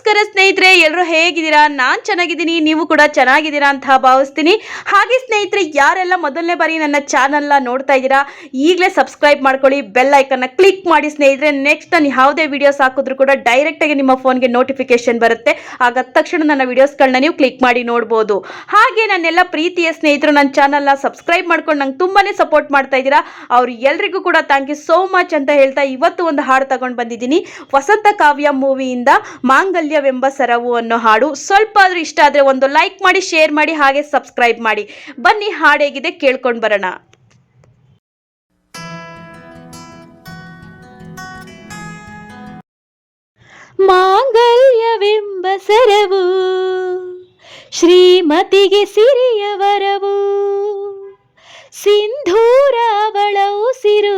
ನಮಸ್ಕಾರ ಸ್ನೇಹಿತರೆ, ಎಲ್ಲರೂ ಹೇಗಿದ್ದೀರಾ? ನಾನು ಚೆನ್ನಾಗಿದ್ದೀನಿ, ನೀವು ಕೂಡ ಚೆನ್ನಾಗಿದ್ದೀರಾ ಅಂತ ಭಾವಿಸ್ತೀನಿ. ಹಾಗೆ ಸ್ನೇಹಿತರೆ, ಯಾರೆಲ್ಲ ಮೊದಲನೇ ಬಾರಿ ನನ್ನ ಚಾನಲ್ನ ನೋಡ್ತಾ ಇದ್ದೀರಾ, ಈಗಲೇ ಸಬ್ಸ್ಕ್ರೈಬ್ ಮಾಡ್ಕೊಳ್ಳಿ, ಬೆಲ್ ಐಕನ್ನ ಕ್ಲಿಕ್ ಮಾಡಿ ಸ್ನೇಹಿತರೆ. ನೆಕ್ಸ್ಟ್ ನಾನು ಯಾವುದೇ ವಿಡಿಯೋಸ್ ಹಾಕಿದ್ರು ಕೂಡ ಡೈರೆಕ್ಟಾಗಿ ನಿಮ್ಮ ಫೋನ್ಗೆ ನೋಟಿಫಿಕೇಶನ್ ಬರುತ್ತೆ. ಆಗ ತಕ್ಷಣ ನನ್ನ ವಿಡಿಯೋಸ್ಗಳನ್ನ ನೀವು ಕ್ಲಿಕ್ ಮಾಡಿ ನೋಡ್ಬೋದು. ಹಾಗೆ ನನ್ನೆಲ್ಲ ಪ್ರೀತಿಯ ಸ್ನೇಹಿತರು ನನ್ನ ಚಾನಲ್ನ ಸಬ್ಸ್ಕ್ರೈಬ್ ಮಾಡ್ಕೊಂಡು ನಂಗೆ ತುಂಬಾ ಸಪೋರ್ಟ್ ಮಾಡ್ತಾ ಇದ್ದೀರಾ. ಅವ್ರು ಎಲ್ರಿಗೂ ಕೂಡ ಥ್ಯಾಂಕ್ ಯು ಸೋ ಮಚ್ ಅಂತ ಹೇಳ್ತಾ ಇವತ್ತು ಒಂದು ಹಾಡು ತಗೊಂಡು ಬಂದಿದ್ದೀನಿ. ವಸಂತ ಕಾವ್ಯ ಮೂವಿಯಿಂದ ಮಾಂಗಲ್ಯವೆಂಬ ಸರವು ಅನ್ನೋ ಹಾಡು. ಸ್ವಲ್ಪ ಆದ್ರೂ ಇಷ್ಟ ಆದರೆ ಒಂದು ಲೈಕ್ ಮಾಡಿ, ಶೇರ್ ಮಾಡಿ, ಹಾಗೆ ಸಬ್ಸ್ಕ್ರೈಬ್ ಮಾಡಿ. ಬನ್ನಿ ಹಾಡು ಹೇಗಿದೆ ಕೇಳ್ಕೊಂಡು ಬರೋಣ. ಮಾಂಗಲ್ಯವೆಂಬ ಸರವು ಶ್ರೀಮತಿಗೆ ಸಿರಿಯ ವರವು, ಸಿಂಧೂರ ಅವಳ ಉಸಿರು,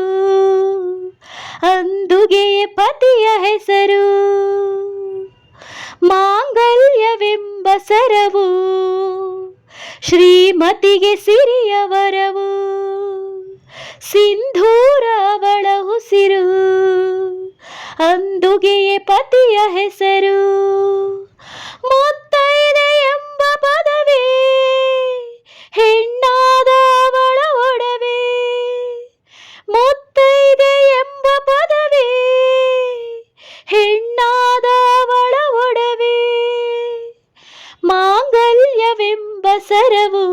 ಅಂದುಗೆಯೇ ಪತಿಯ ಹೆಸರು. ಮಾಂಗಲ್ಯವೆಂಬ ಸರವು ಶ್ರೀಮತಿಗೆ ಸಿರಿಯ ವರವು, ಸಿಂಧೂರ ಅವಳ ಉಸಿರು, ಅಂದುಗೆಯೇ ಪತಿಯ ಹೆಸರು. ಮುತ್ತೈದೆ ಎಂಬ ಪದವೇ ಹೆಣ್ಣಾದ ಅವಳ ಒಡವೆ, ಮುತ್ತೈದೆ ಎಂಬ ಪದವೇ ಹೆಣ್ಣಾದ ಅವಳ ಒಡವೆ. ಮಾಂಗಲ್ಯವೆಂಬ ಸರವು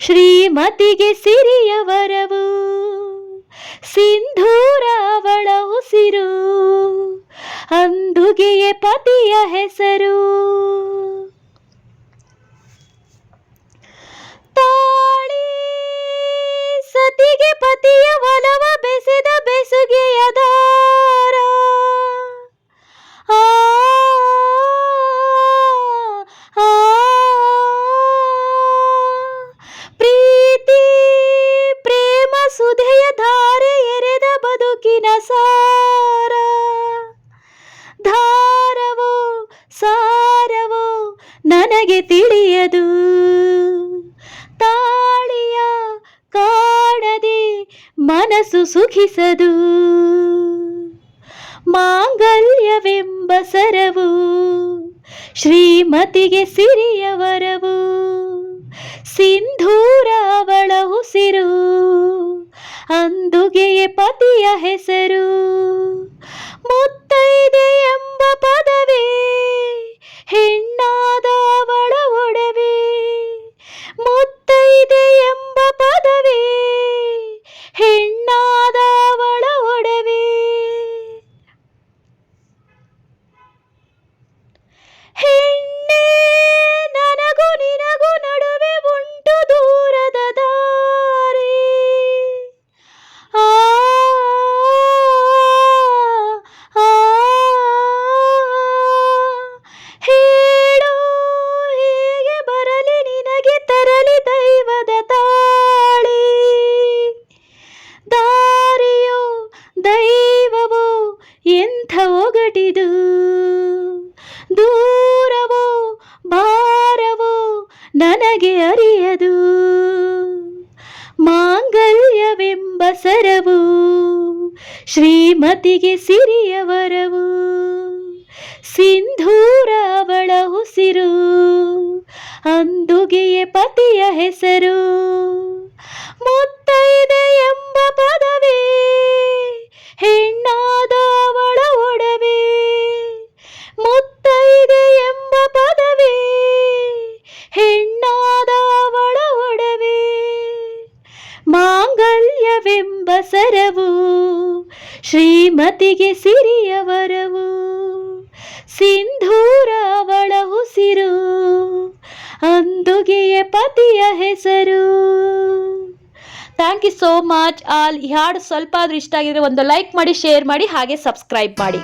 ಶ್ರೀಮತಿಗೆ ಸಿರಿಯ ವರವು, ಸಿಂಧೂರ ಅವಳ ಉಸಿರು, ಅಂದುಗೆಯೇ ಪತಿಯ ಹೆಸರು. ತಾಳಿ ಸತಿಗೆ ಪತಿಯ ಒಲವ ಬೆಸೆದ ಬೆಸುಗೆಯ ದಾರ, ಆ ಪ್ರೀತಿ ಪ್ರೇಮ ಸುಧೆಯ ಧಾರೆ ಎರೆದ ಬದುಕಿನ ಸಾರ. ಧಾರವೋ ಸಾರವೋ ನನಗೆ ತಿಳಿಯದು, ತಾಳಿಯ ಕಾಣದೆ ಮನಸ್ಸು ಸುಖಿಸದು. ಮಾಂಗಲ್ಯವೆಂಬ ಸರವು ಶ್ರೀಮತಿಗೆ ಸಿರಿಯ ವರವು, ಸಿಂಧೂರ ಅವಳ ಉಸಿರು, ಅಂದುಗೆಯೇ ಪತಿಯ ಹೆಸರು. ಮುತ್ತೈದೆ ಎಂಬ ಪದವೇ ಹೆಣ್ಣಾದ ಅವಳ ಒಡವೆ, ಮುತ್ತೈದೆ ಎಂಬ ಪದವೇ ಹೆಣ್ಣಾದ ಅವಳ ಒಡವೆ. ಹೆಣ್ಣೆ ನನಗೂ ನಿನಗೂ ನಡುವೆ ಉಂಟು ದೂರದ ದಾರಿ, ಆ ಹೇಳು ಹೇಗೆ ಬರಲಿ ನಿನಗೆ ತರಲಿ ದೈವದ ತಾಳಿ. ದಾರಿಯೋ ದೈವವೋ ಎಂಥ ಒಗಟಿದು, ದೂರವೋ ಭಾರವೋ ನನಗೆ ಅರಿಯದು. ಮಾಂಗಲ್ಯವೆಂಬ ಸರವು ಶ್ರೀಮತಿಗೆ ಸಿರಿಯ ವರವು, ಸಿಂಧೂರ ಅವಳ ಉಸಿರು, ಅಂದುಗೆಯೇ ಪತಿಯ ಹೆಸರು. ಮುತ್ತೈದೆ ಎಂಬ ಪದವೇ ಹೆಣ್ಣಾದ ಅವಳ ಒಡವೆ, ಮುತ್ತೈದೆ ಎಂಬ ಪದವೇ ಹೆಣ್ಣಾದ ಅವಳ ಒಡವೆ. ಮಾಂಗಲ್ಯವೆಂಬ ಸರವು ಶ್ರೀಮತಿಗೆ ಸಿರಿಯ ವರವು, ಸಿಂಧೂರ ಅವಳ ಉಸಿರು, ಅಂದುಗೆಯೇ ಪತಿಯ ಹೆಸರು. Thank you so much all. ಈ ಹಾಡು ಸ್ವಲ್ಪ ಆದ್ರೂ ಇಷ್ಟ ಆಗಿದ್ರೆ ಒಂದು ಲೈಕ್ ಮಾಡಿ, ಶೇರ್ ಮಾಡಿ, ಹಾಗೆ ಸಬ್ಸ್ಕ್ರೈಬ್ ಮಾಡಿ.